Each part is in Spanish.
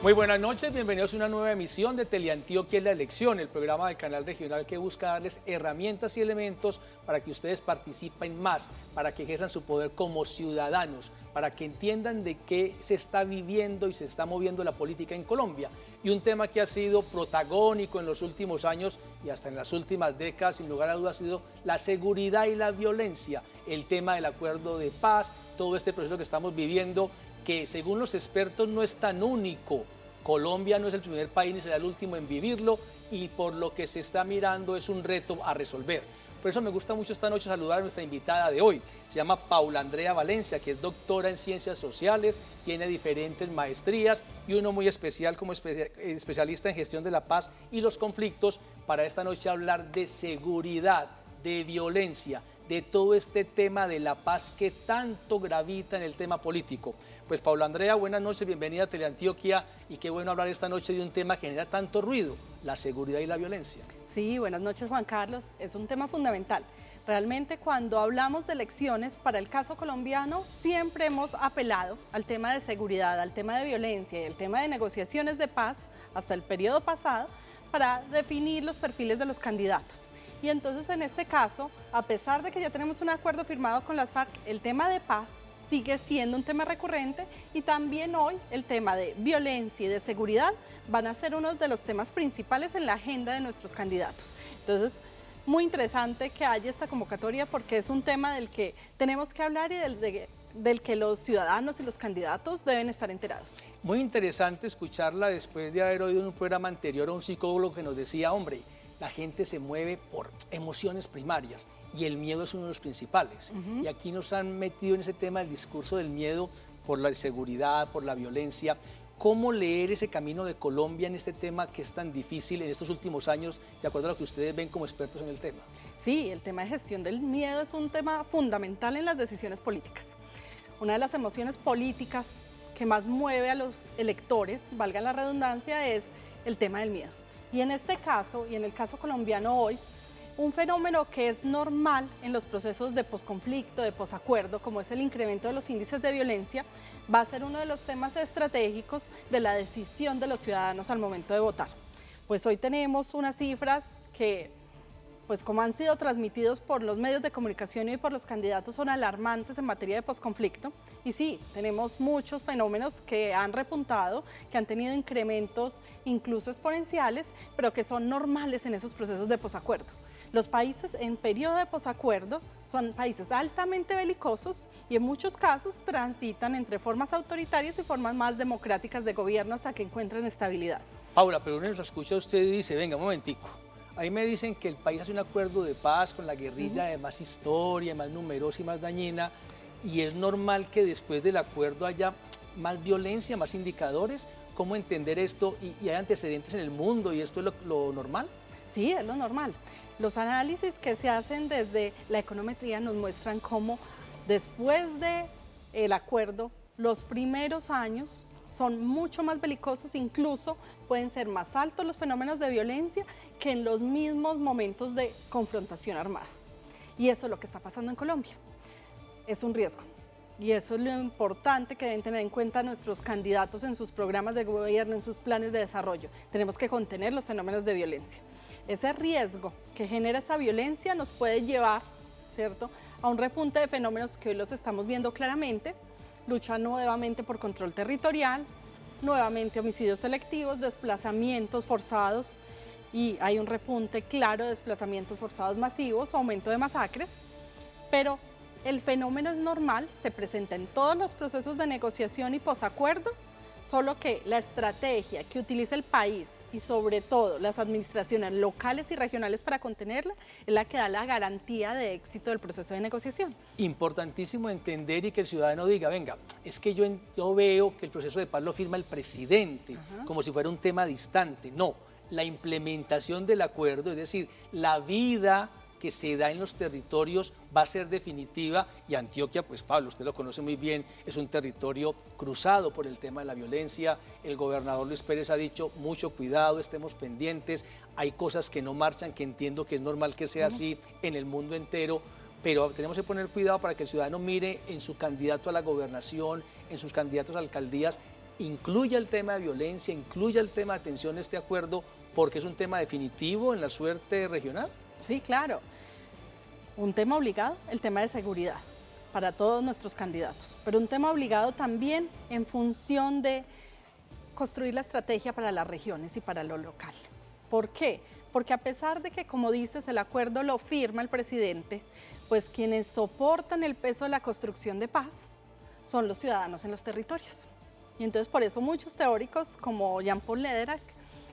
Muy buenas noches, bienvenidos a una nueva emisión de Teleantioquia en la elección, el programa del canal regional que busca darles herramientas y elementos para que ustedes participen más, para que ejerzan su poder como ciudadanos, para que entiendan de qué se está viviendo y se está moviendo la política en Colombia. Y un tema que ha sido protagónico en los últimos años y hasta en las últimas décadas, sin lugar a dudas, ha sido la seguridad y la violencia, el tema del acuerdo de paz, todo este proceso que estamos viviendo, que según los expertos no es tan único. Colombia no es el primer país ni será el último en vivirlo y por lo que se está mirando es un reto a resolver. Por eso me gusta mucho esta noche saludar a nuestra invitada de hoy. Se llama Paula Andrea Valencia, que es doctora en Ciencias Sociales, tiene diferentes maestrías y uno muy especial como especialista en gestión de la paz y los conflictos para esta noche hablar de seguridad, de violencia, de todo este tema de la paz que tanto gravita en el tema político. Pues Paula Andrea, buenas noches, bienvenida a Teleantioquia y qué bueno hablar esta noche de un tema que genera tanto ruido, la seguridad y la violencia. Sí, buenas noches Juan Carlos, es un tema fundamental. Realmente cuando hablamos de elecciones, para el caso colombiano, siempre hemos apelado al tema de seguridad, al tema de violencia y al tema de negociaciones de paz, hasta el periodo pasado, para definir los perfiles de los candidatos. Y entonces en este caso, a pesar de que ya tenemos un acuerdo firmado con las FARC, el tema de paz sigue siendo un tema recurrente y también hoy el tema de violencia y de seguridad van a ser uno de los temas principales en la agenda de nuestros candidatos. Entonces, muy interesante que haya esta convocatoria porque es un tema del que tenemos que hablar y del que los ciudadanos y los candidatos deben estar enterados. Muy interesante escucharla después de haber oído en un programa anterior a un psicólogo que nos decía, hombre, la gente se mueve por emociones primarias y el miedo es uno de los principales. Y aquí nos han metido en ese tema el discurso del miedo por la inseguridad, por la violencia. ¿Cómo leer ese camino de Colombia en este tema que es tan difícil en estos últimos años, de acuerdo a lo que ustedes ven como expertos en el tema? Sí, el tema de gestión del miedo es un tema fundamental en las decisiones políticas. Una de las emociones políticas que más mueve a los electores, valga la redundancia, es el tema del miedo. Y en este caso, y en el caso colombiano hoy, un fenómeno que es normal en los procesos de posconflicto, de posacuerdo, como es el incremento de los índices de violencia, va a ser uno de los temas estratégicos de la decisión de los ciudadanos al momento de votar. Pues hoy tenemos unas cifras que, pues como han sido transmitidos por los medios de comunicación y por los candidatos, son alarmantes en materia de posconflicto. Y sí, tenemos muchos fenómenos que han repuntado, que han tenido incrementos incluso exponenciales, pero que son normales en esos procesos de posacuerdo. Los países en periodo de posacuerdo son países altamente belicosos y en muchos casos transitan entre formas autoritarias y formas más democráticas de gobierno hasta que encuentran estabilidad. Paula, pero uno nos escucha a usted y dice, venga, un momentico. Ahí me dicen que el país hace un acuerdo de paz con la guerrilla de más historia, más numerosa y más dañina, y es normal que después del acuerdo haya más violencia, más indicadores. ¿Cómo entender esto? ¿Y hay antecedentes en el mundo y esto es lo normal? Sí, es lo normal. Los análisis que se hacen desde la econometría nos muestran cómo después del acuerdo, los primeros años son mucho más belicosos, incluso pueden ser más altos los fenómenos de violencia que en los mismos momentos de confrontación armada. Y eso es lo que está pasando en Colombia. Es un riesgo. Y eso es lo importante que deben tener en cuenta nuestros candidatos en sus programas de gobierno, en sus planes de desarrollo. Tenemos que contener los fenómenos de violencia. Ese riesgo que genera esa violencia nos puede llevar, ¿cierto?, a un repunte de fenómenos que hoy los estamos viendo claramente. Lucha nuevamente por control territorial, nuevamente homicidios selectivos, desplazamientos forzados y hay un repunte claro de desplazamientos forzados masivos, aumento de masacres, pero el fenómeno es normal, se presenta en todos los procesos de negociación y posacuerdo, solo que la estrategia que utiliza el país y sobre todo las administraciones locales y regionales para contenerla es la que da la garantía de éxito del proceso de negociación. Importantísimo entender y que el ciudadano diga, venga, es que yo veo que el proceso de paz lo firma el presidente, como si fuera un tema distante. No, la implementación del acuerdo, es decir, la vida que se da en los territorios va a ser definitiva y Antioquia, pues Pablo, usted lo conoce muy bien, es un territorio cruzado por el tema de la violencia. El gobernador Luis Pérez ha dicho, mucho cuidado, estemos pendientes, hay cosas que no marchan, que entiendo que es normal que sea así en el mundo entero, pero tenemos que poner cuidado para que el ciudadano mire en su candidato a la gobernación, en sus candidatos a alcaldías, incluya el tema de violencia, incluya el tema de atención a este acuerdo, porque es un tema definitivo en la suerte regional? Sí, claro. Un tema obligado, el tema de seguridad para todos nuestros candidatos, pero un tema obligado también en función de construir la estrategia para las regiones y para lo local. ¿Por qué? Porque a pesar de que, como dices, el acuerdo lo firma el presidente, pues quienes soportan el peso de la construcción de paz son los ciudadanos en los territorios. Y entonces por eso muchos teóricos como Jean-Paul Lederach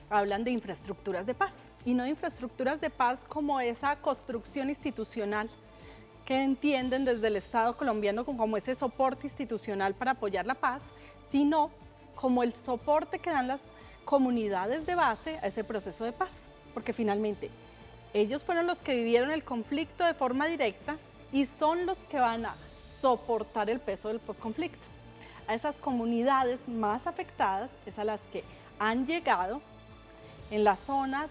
hablan de infraestructuras de paz, y no de infraestructuras de paz como esa construcción institucional que entienden desde el Estado colombiano como ese soporte institucional para apoyar la paz, sino como el soporte que dan las comunidades de base a ese proceso de paz, porque finalmente ellos fueron los que vivieron el conflicto de forma directa y son los que van a soportar el peso del posconflicto. A esas comunidades más afectadas es a las que han llegado en las zonas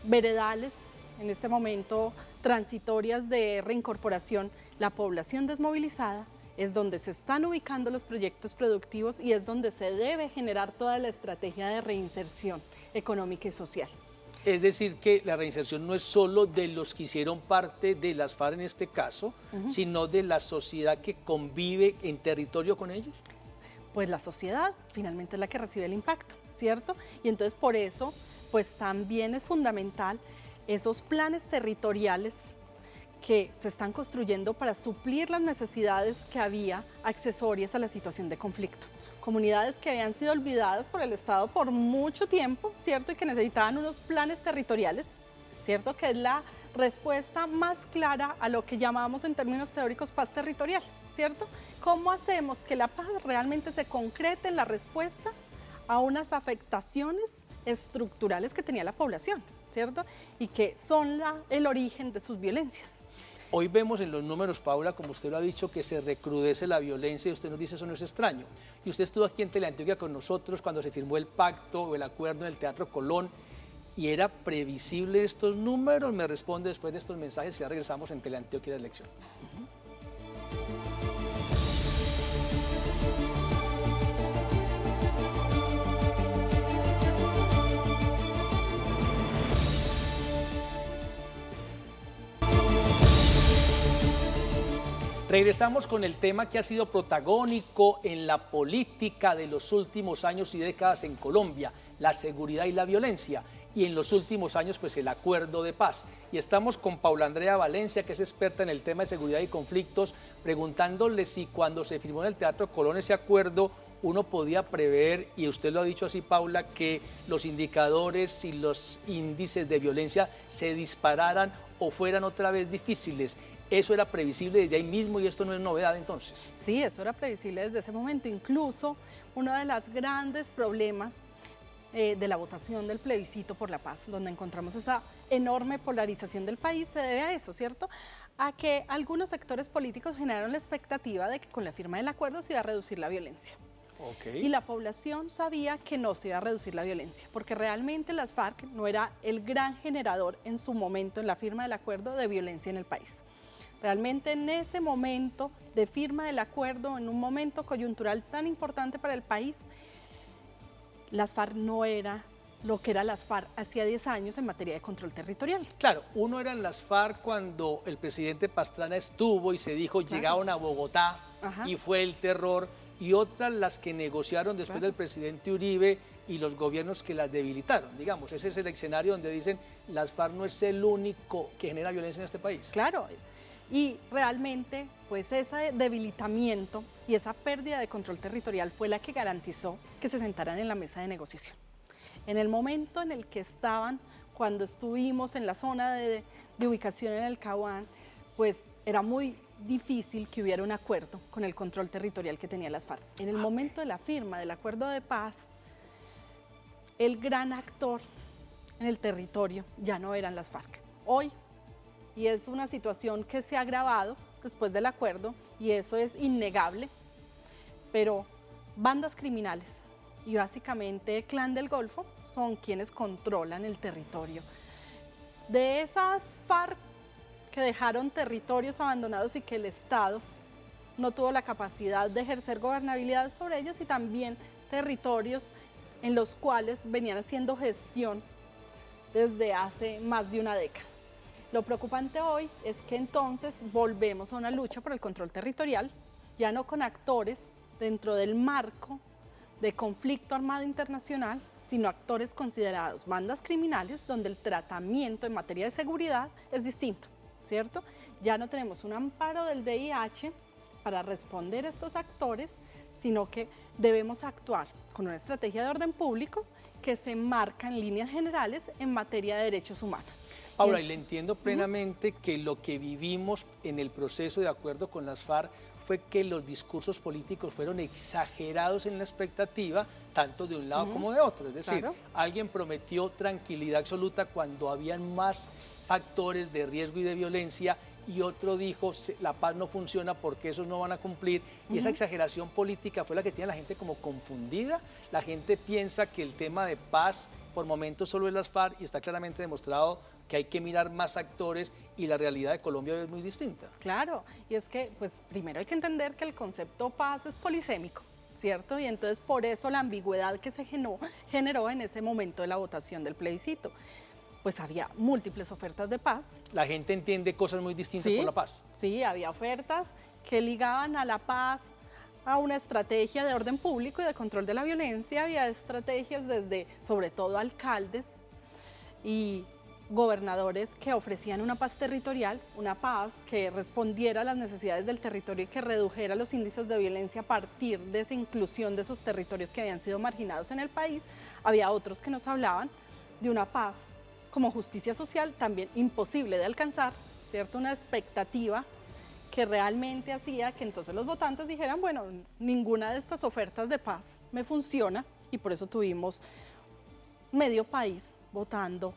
veredales, en este momento transitorias de reincorporación, la población desmovilizada, es donde se están ubicando los proyectos productivos y es donde se debe generar toda la estrategia de reinserción económica y social. Es decir, que la reinserción no es solo de los que hicieron parte de las FARC en este caso, sino de la sociedad que convive en territorio con ellos. Pues la sociedad finalmente es la que recibe el impacto, ¿cierto? Y entonces por eso, pues también es fundamental esos planes territoriales que se están construyendo para suplir las necesidades que había accesorias a la situación de conflicto. Comunidades que habían sido olvidadas por el Estado por mucho tiempo, ¿cierto? Y que necesitaban unos planes territoriales, ¿cierto? Que es la respuesta más clara a lo que llamamos en términos teóricos paz territorial, ¿cierto? ¿Cómo hacemos que la paz realmente se concrete en la respuesta a unas afectaciones estructurales que tenía la población, ¿cierto? Y que son el origen de sus violencias. Hoy vemos en los números, Paula, como usted lo ha dicho, que se recrudece la violencia y usted nos dice eso no es extraño. Y usted estuvo aquí en Teleantioquia con nosotros cuando se firmó el pacto o el acuerdo en el Teatro Colón y era previsible estos números. Me responde después de estos mensajes y ya regresamos en Teleantioquia de la elección. Regresamos con el tema que ha sido protagónico en la política de los últimos años y décadas en Colombia, la seguridad y la violencia, y en los últimos años pues el acuerdo de paz. Y estamos con Paula Andrea Valencia, que es experta en el tema de seguridad y conflictos, preguntándole si cuando se firmó en el Teatro Colón ese acuerdo uno podía prever, y usted lo ha dicho así, Paula, que los indicadores y los índices de violencia se dispararan o fueran otra vez difíciles. ¿Eso era previsible desde ahí mismo y esto no es novedad entonces? Sí, eso era previsible desde ese momento. Incluso uno de los grandes problemas de la votación del plebiscito por la paz, donde encontramos esa enorme polarización del país, se debe a eso, ¿cierto? A que algunos sectores políticos generaron la expectativa de que con la firma del acuerdo se iba a reducir la violencia. Y la población sabía que no se iba a reducir la violencia, porque realmente las FARC no era el gran generador en su momento, en la firma del acuerdo, de violencia en el país. Realmente en ese momento de firma del acuerdo, en un momento coyuntural tan importante para el país, las FARC no era lo que eran las FARC hacía 10 años en materia de control territorial. Claro, uno eran las FARC cuando el presidente Pastrana estuvo y se dijo llegaron a Bogotá y fue el terror, y otras las que negociaron después del presidente Uribe y los gobiernos que las debilitaron, digamos. Ese es el escenario donde dicen las FARC no es el único que genera violencia en este país. Claro. Y realmente, pues ese debilitamiento y esa pérdida de control territorial fue la que garantizó que se sentaran en la mesa de negociación. En el momento en el que estaban, cuando estuvimos en la zona de ubicación en el Caguán, pues era muy difícil que hubiera un acuerdo con el control territorial que tenía las FARC. En el momento de la firma del acuerdo de paz, el gran actor en el territorio ya no eran las FARC. Hoy, y es una situación que se ha agravado después del acuerdo, y eso es innegable, pero bandas criminales y básicamente Clan del Golfo son quienes controlan el territorio. De esas FARC que dejaron territorios abandonados y que el Estado no tuvo la capacidad de ejercer gobernabilidad sobre ellos y también territorios en los cuales venían haciendo gestión desde hace más de una década. Lo preocupante hoy es que entonces volvemos a una lucha por el control territorial, ya no con actores dentro del marco de conflicto armado internacional, sino actores considerados bandas criminales, donde el tratamiento en materia de seguridad es distinto, ¿cierto? Ya no tenemos un amparo del DIH para responder a estos actores, sino que debemos actuar con una estrategia de orden público que se marca en líneas generales en materia de derechos humanos. Paula, y le entiendo plenamente que lo que vivimos en el proceso de acuerdo con las FARC fue que los discursos políticos fueron exagerados en la expectativa, tanto de un lado como de otro. Es decir, alguien prometió tranquilidad absoluta cuando habían más factores de riesgo y de violencia, y otro dijo, la paz no funciona porque esos no van a cumplir, y esa exageración política fue la que tiene a la gente como confundida. La gente piensa que el tema de paz por momentos solo es las FARC, y está claramente demostrado que hay que mirar más actores, y la realidad de Colombia es muy distinta. Claro, y es que pues primero hay que entender que el concepto paz es polisémico, ¿cierto? Y entonces por eso la ambigüedad que se generó en ese momento de la votación del plebiscito. Pues había múltiples ofertas de paz. La gente entiende cosas muy distintas por la paz. Sí, había ofertas que ligaban a la paz, a una estrategia de orden público y de control de la violencia. Había estrategias desde, sobre todo, alcaldes y gobernadores que ofrecían una paz territorial, una paz que respondiera a las necesidades del territorio y que redujera los índices de violencia a partir de esa inclusión de esos territorios que habían sido marginados en el país. Había otros que nos hablaban de una paz como justicia social, también imposible de alcanzar, ¿cierto? Una expectativa que realmente hacía que entonces los votantes dijeran, bueno, ninguna de estas ofertas de paz me funciona, y por eso tuvimos medio país votando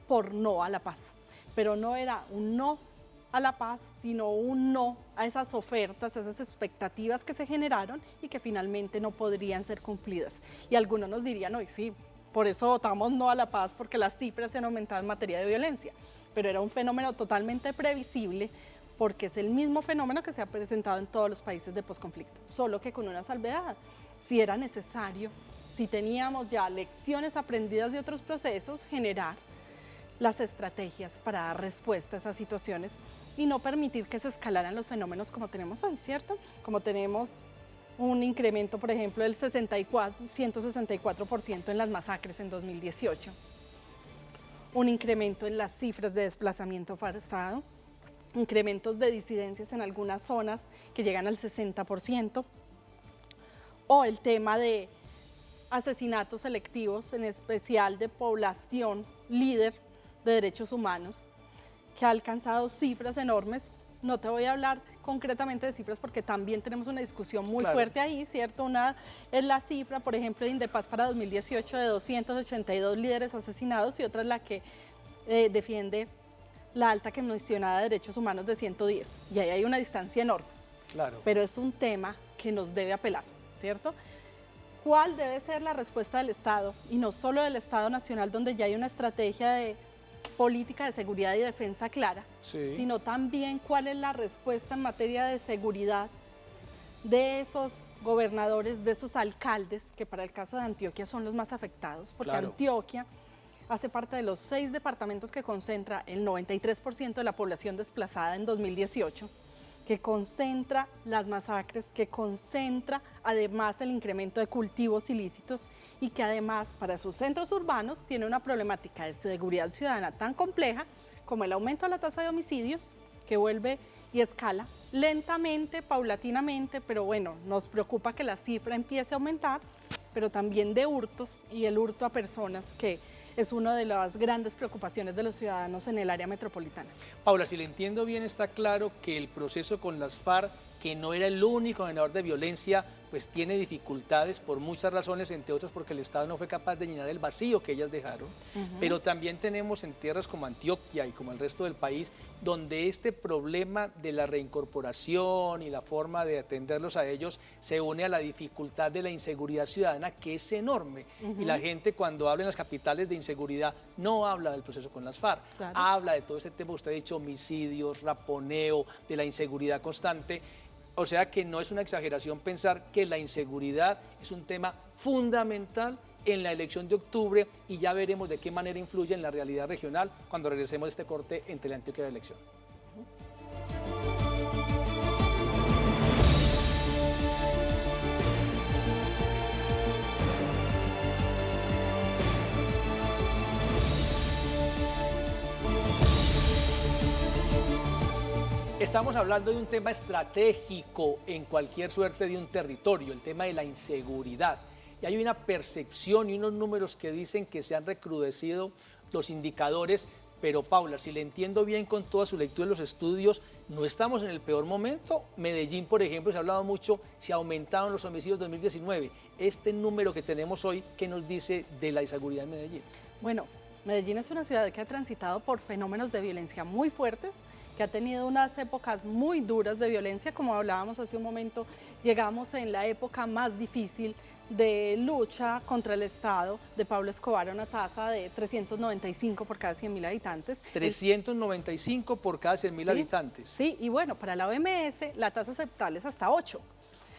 por no a la paz. Pero no era un no a la paz, sino un no a esas ofertas, a esas expectativas que se generaron y que finalmente no podrían ser cumplidas. Y algunos nos dirían, hoy sí, por eso votamos no a la paz, porque las cifras se han aumentado en materia de violencia. Pero era un fenómeno totalmente previsible, porque es el mismo fenómeno que se ha presentado en todos los países de posconflicto, solo que con una salvedad. Si era necesario, si teníamos ya lecciones aprendidas de otros procesos, generar las estrategias para dar respuesta a esas situaciones y no permitir que se escalaran los fenómenos como tenemos hoy, ¿cierto? Como tenemos un incremento, por ejemplo, del 164% en las masacres en 2018, un incremento en las cifras de desplazamiento forzado, incrementos de disidencias en algunas zonas que llegan al 60%, o el tema de asesinatos selectivos, en especial de población líder de derechos humanos, que ha alcanzado cifras enormes. No te voy a hablar concretamente de cifras porque también tenemos una discusión muy fuerte ahí, ¿cierto? Una es la cifra, por ejemplo, de Indepaz para 2018 de 282 líderes asesinados, y otra es la que defiende la alta comisionada de derechos humanos de 110. Y ahí hay una distancia enorme. Claro. Pero es un tema que nos debe apelar, ¿cierto? ¿Cuál debe ser la respuesta del Estado? Y no solo del Estado Nacional, donde ya hay una estrategia de política de seguridad y defensa clara, sino también cuál es la respuesta en materia de seguridad de esos gobernadores, de esos alcaldes, que para el caso de Antioquia son los más afectados, porque Antioquia hace parte de los 6 departamentos que concentra el 93% de la población desplazada en 2018, que concentra las masacres, que concentra además el incremento de cultivos ilícitos, y que además para sus centros urbanos tiene una problemática de seguridad ciudadana tan compleja como el aumento de la tasa de homicidios, que vuelve y escala lentamente, paulatinamente, pero bueno, nos preocupa que la cifra empiece a aumentar, pero también de hurtos, y el hurto a personas, que es una de las grandes preocupaciones de los ciudadanos en el área metropolitana. Paula, si le entiendo bien, está claro que el proceso con las FARC, que no era el único generador de violencia, pues tiene dificultades por muchas razones, entre otras porque el Estado no fue capaz de llenar el vacío que ellas dejaron. Pero también tenemos en tierras como Antioquia y como el resto del país, donde este problema de la reincorporación y la forma de atenderlos a ellos se une a la dificultad de la inseguridad ciudadana, que es enorme. Y la gente, cuando habla en las capitales de inseguridad, no habla del proceso con las FARC, habla de todo este tema que usted ha dicho, homicidios, raponeo, de la inseguridad constante. O sea que no es una exageración pensar que la inseguridad es un tema fundamental en la elección de octubre y ya veremos de qué manera influye en la realidad regional cuando regresemos de este corte en Teleantioquia de Elección. Estamos hablando de un tema estratégico en cualquier suerte de un territorio, el tema de la inseguridad. Y hay una percepción y unos números que dicen que se han recrudecido los indicadores, pero Paula, si le entiendo bien con toda su lectura de los estudios, no estamos en el peor momento. Medellín, por ejemplo, se ha hablado mucho, se aumentaron los homicidios en 2019. Este número que tenemos hoy, ¿qué nos dice de la inseguridad en Medellín? Bueno, Medellín es una ciudad que ha transitado por fenómenos de violencia muy fuertes, que ha tenido unas épocas muy duras de violencia, como hablábamos hace un momento, llegamos en la época más difícil de lucha contra el Estado de Pablo Escobar a una tasa de 395 por cada 100.000 habitantes. 395 por cada 100.000 habitantes. Sí, y bueno, para la OMS la tasa aceptable es hasta 8.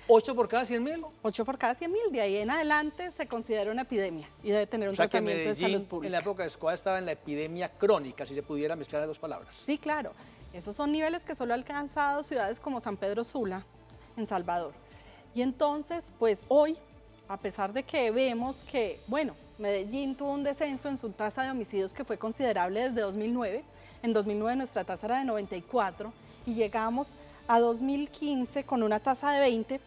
¿8 por cada 100.000? 8 por cada 100.000, de ahí en adelante se considera una epidemia y debe tener un tratamiento de salud pública. En la época de Escobar estaba en la epidemia crónica, si se pudiera mezclar las dos palabras. Sí, claro. Esos son niveles que solo han alcanzado ciudades como San Pedro Sula, en Salvador. Y entonces, pues hoy, a pesar de que vemos que, bueno, Medellín tuvo un descenso en su tasa de homicidios que fue considerable desde 2009. En 2009 nuestra tasa era de 94 y llegamos a 2015 con una tasa de 20,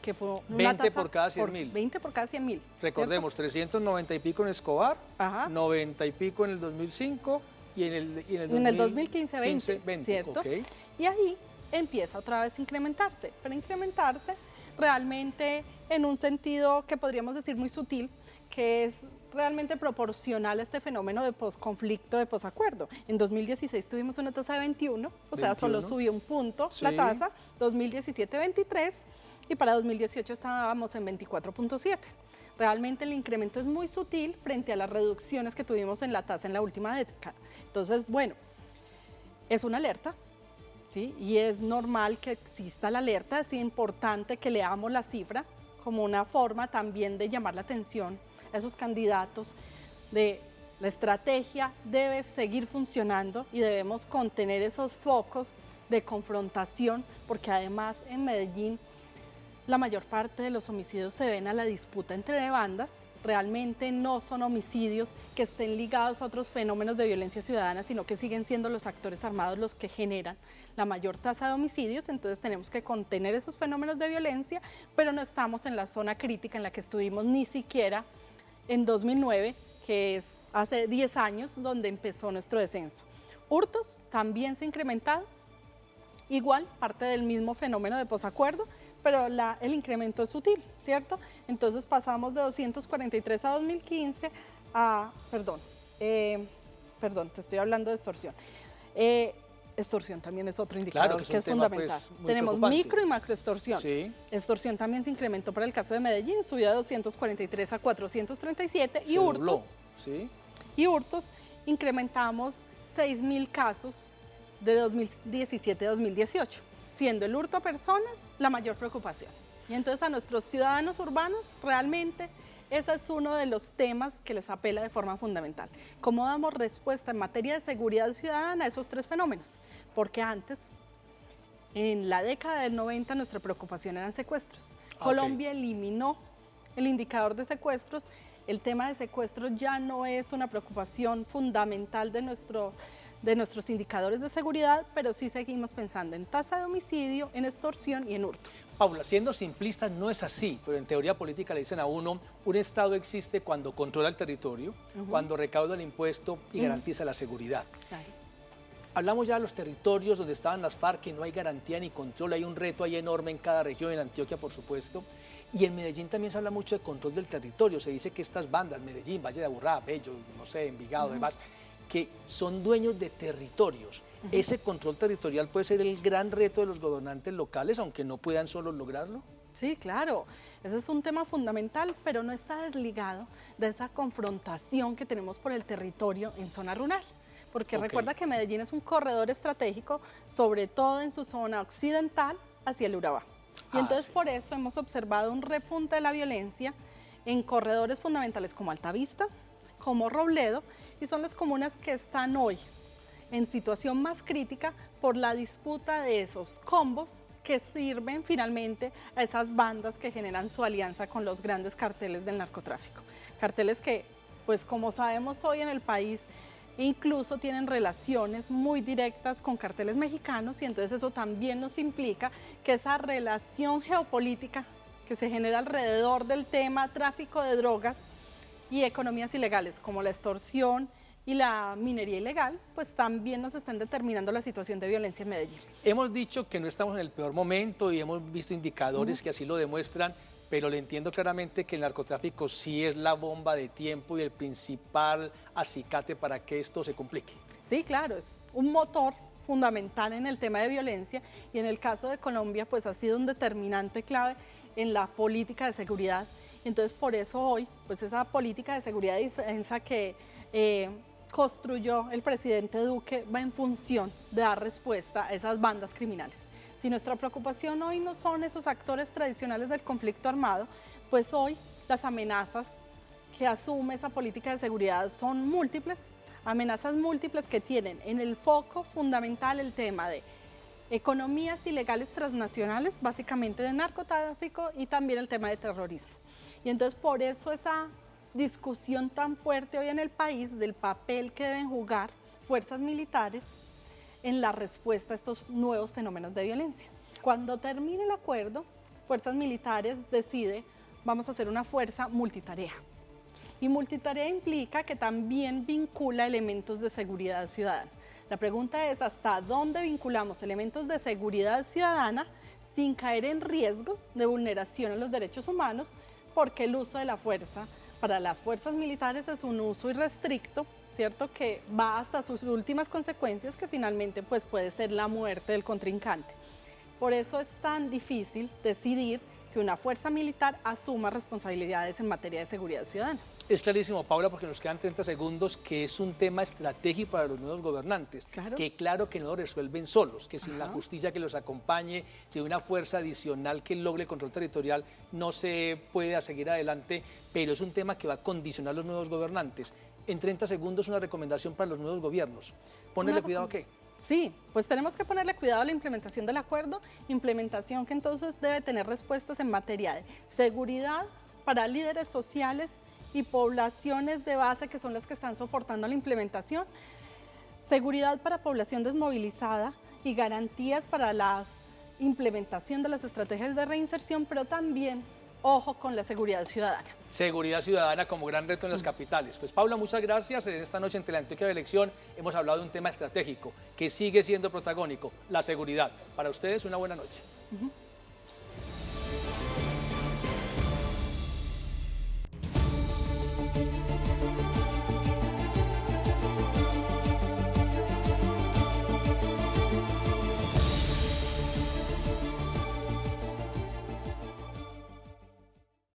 que fue una 20 tasa por cada 100.000. 20 por cada 100.000. Recordemos, ¿cierto? 390 y pico en Escobar, Ajá. 90 y pico en el 2005 y en el 2015, 20, ¿cierto? Okay. Y ahí empieza otra vez a incrementarse, pero incrementarse realmente en un sentido que podríamos decir muy sutil, que es realmente proporcional a este fenómeno de posconflicto, de posacuerdo. En 2016 tuvimos una tasa de 21, o sea, solo subió un punto la tasa, 2017 23 y para 2018 estábamos en 24.7. Realmente el incremento es muy sutil frente a las reducciones que tuvimos en la tasa en la última década. Entonces, bueno, es una alerta, ¿sí? Y es normal que exista la alerta, es importante que leamos la cifra como una forma también de llamar la atención a esos candidatos de la estrategia debe seguir funcionando y debemos contener esos focos de confrontación, porque además en Medellín la mayor parte de los homicidios se ven a la disputa entre bandas. Realmente no son homicidios que estén ligados a otros fenómenos de violencia ciudadana, sino que siguen siendo los actores armados los que generan la mayor tasa de homicidios. Entonces tenemos que contener esos fenómenos de violencia, pero no estamos en la zona crítica en la que estuvimos ni siquiera en 2009, que es hace 10 años donde empezó nuestro descenso. Hurtos también se ha incrementado, igual parte del mismo fenómeno de posacuerdo, pero el incremento es sutil, ¿cierto? Entonces pasamos de 243 a 2015 a, perdón, te estoy hablando de extorsión. Extorsión también es otro indicador claro, que es fundamental. Pues, tenemos micro y macroextorsión. Sí. Extorsión también se incrementó para el caso de Medellín, subió de 243 a 437 y hurtos. Sí. Y hurtos incrementamos 6.000 casos de 2017 a 2018. Siendo el hurto a personas la mayor preocupación. Y entonces a nuestros ciudadanos urbanos realmente ese es uno de los temas que les apela de forma fundamental. ¿Cómo damos respuesta en materia de seguridad ciudadana a esos tres fenómenos? Porque antes, en la década del 90, nuestra preocupación eran secuestros. Colombia eliminó el indicador de secuestros. El tema de secuestros ya no es una preocupación fundamental de nuestros indicadores de seguridad, pero sí seguimos pensando en tasa de homicidio, en extorsión y en hurto. Paula, siendo simplista no es así, pero en teoría política le dicen a uno, un Estado existe cuando controla el territorio, cuando recauda el impuesto y garantiza la seguridad. Claro. Hablamos ya de los territorios donde estaban las FARC, que no hay garantía ni control, hay un reto ahí enorme en cada región, en Antioquia por supuesto, y en Medellín también se habla mucho de control del territorio, se dice que estas bandas, Medellín, Valle de Aburrá, Bello, no sé, Envigado, demás, que son dueños de territorios. ¿Ese control territorial puede ser el gran reto de los gobernantes locales, aunque no puedan solos lograrlo? Sí, claro, ese es un tema fundamental, pero no está desligado de esa confrontación que tenemos por el territorio en zona rural. Porque recuerda que Medellín es un corredor estratégico, sobre todo en su zona occidental, hacia el Urabá. Y entonces sí. por eso hemos observado un repunte de la violencia en corredores fundamentales como Altavista, como Robledo, y son las comunas que están hoy en situación más crítica por la disputa de esos combos que sirven finalmente a esas bandas que generan su alianza con los grandes carteles del narcotráfico. Carteles que, pues como sabemos hoy en el país, incluso tienen relaciones muy directas con carteles mexicanos, y entonces eso también nos implica que esa relación geopolítica que se genera alrededor del tema tráfico de drogas y economías ilegales como la extorsión y la minería ilegal, pues también nos están determinando la situación de violencia en Medellín. Hemos dicho que no estamos en el peor momento y hemos visto indicadores que así lo demuestran, pero le entiendo claramente que el narcotráfico sí es la bomba de tiempo y el principal acicate para que esto se complique. Sí, claro, es un motor fundamental en el tema de violencia, y en el caso de Colombia pues ha sido un determinante clave en la política de seguridad. Entonces por eso hoy pues esa política de seguridad y defensa que construyó el presidente Duque va en función de dar respuesta a esas bandas criminales. Si nuestra preocupación hoy no son esos actores tradicionales del conflicto armado, pues hoy las amenazas que asume esa política de seguridad son múltiples, amenazas múltiples que tienen en el foco fundamental el tema de economías ilegales transnacionales, básicamente de narcotráfico, y también el tema de terrorismo. Y entonces por eso esa discusión tan fuerte hoy en el país del papel que deben jugar fuerzas militares en la respuesta a estos nuevos fenómenos de violencia. Cuando termine el acuerdo, fuerzas militares decide, vamos a hacer una fuerza multitarea. Y multitarea implica que también vincula elementos de seguridad ciudadana. La pregunta es hasta dónde vinculamos elementos de seguridad ciudadana sin caer en riesgos de vulneración a los derechos humanos, porque el uso de la fuerza para las fuerzas militares es un uso irrestricto, ¿cierto? Que va hasta sus últimas consecuencias, que finalmente pues, puede ser la muerte del contrincante. Por eso es tan difícil decidir que una fuerza militar asuma responsabilidades en materia de seguridad ciudadana. Es clarísimo, Paula, porque nos quedan 30 segundos, que es un tema estratégico para los nuevos gobernantes, Claro. que claro que no lo resuelven solos, que sin la justicia que los acompañe, sin una fuerza adicional que logre el control territorial, no se puede seguir adelante, pero es un tema que va a condicionar a los nuevos gobernantes. En 30 segundos, una recomendación para los nuevos gobiernos. ¿Ponerle cuidado a qué? Sí, pues tenemos que ponerle cuidado a la implementación del acuerdo, implementación que entonces debe tener respuestas en materia de seguridad para líderes sociales y poblaciones de base, que son las que están soportando la implementación, seguridad para población desmovilizada y garantías para la implementación de las estrategias de reinserción, pero también, ojo, con la seguridad ciudadana. Seguridad ciudadana como gran reto en las capitales. Pues Paula, muchas gracias. En esta noche en Teleantioquia de Elección hemos hablado de un tema estratégico que sigue siendo protagónico, la seguridad. Para ustedes, una buena noche.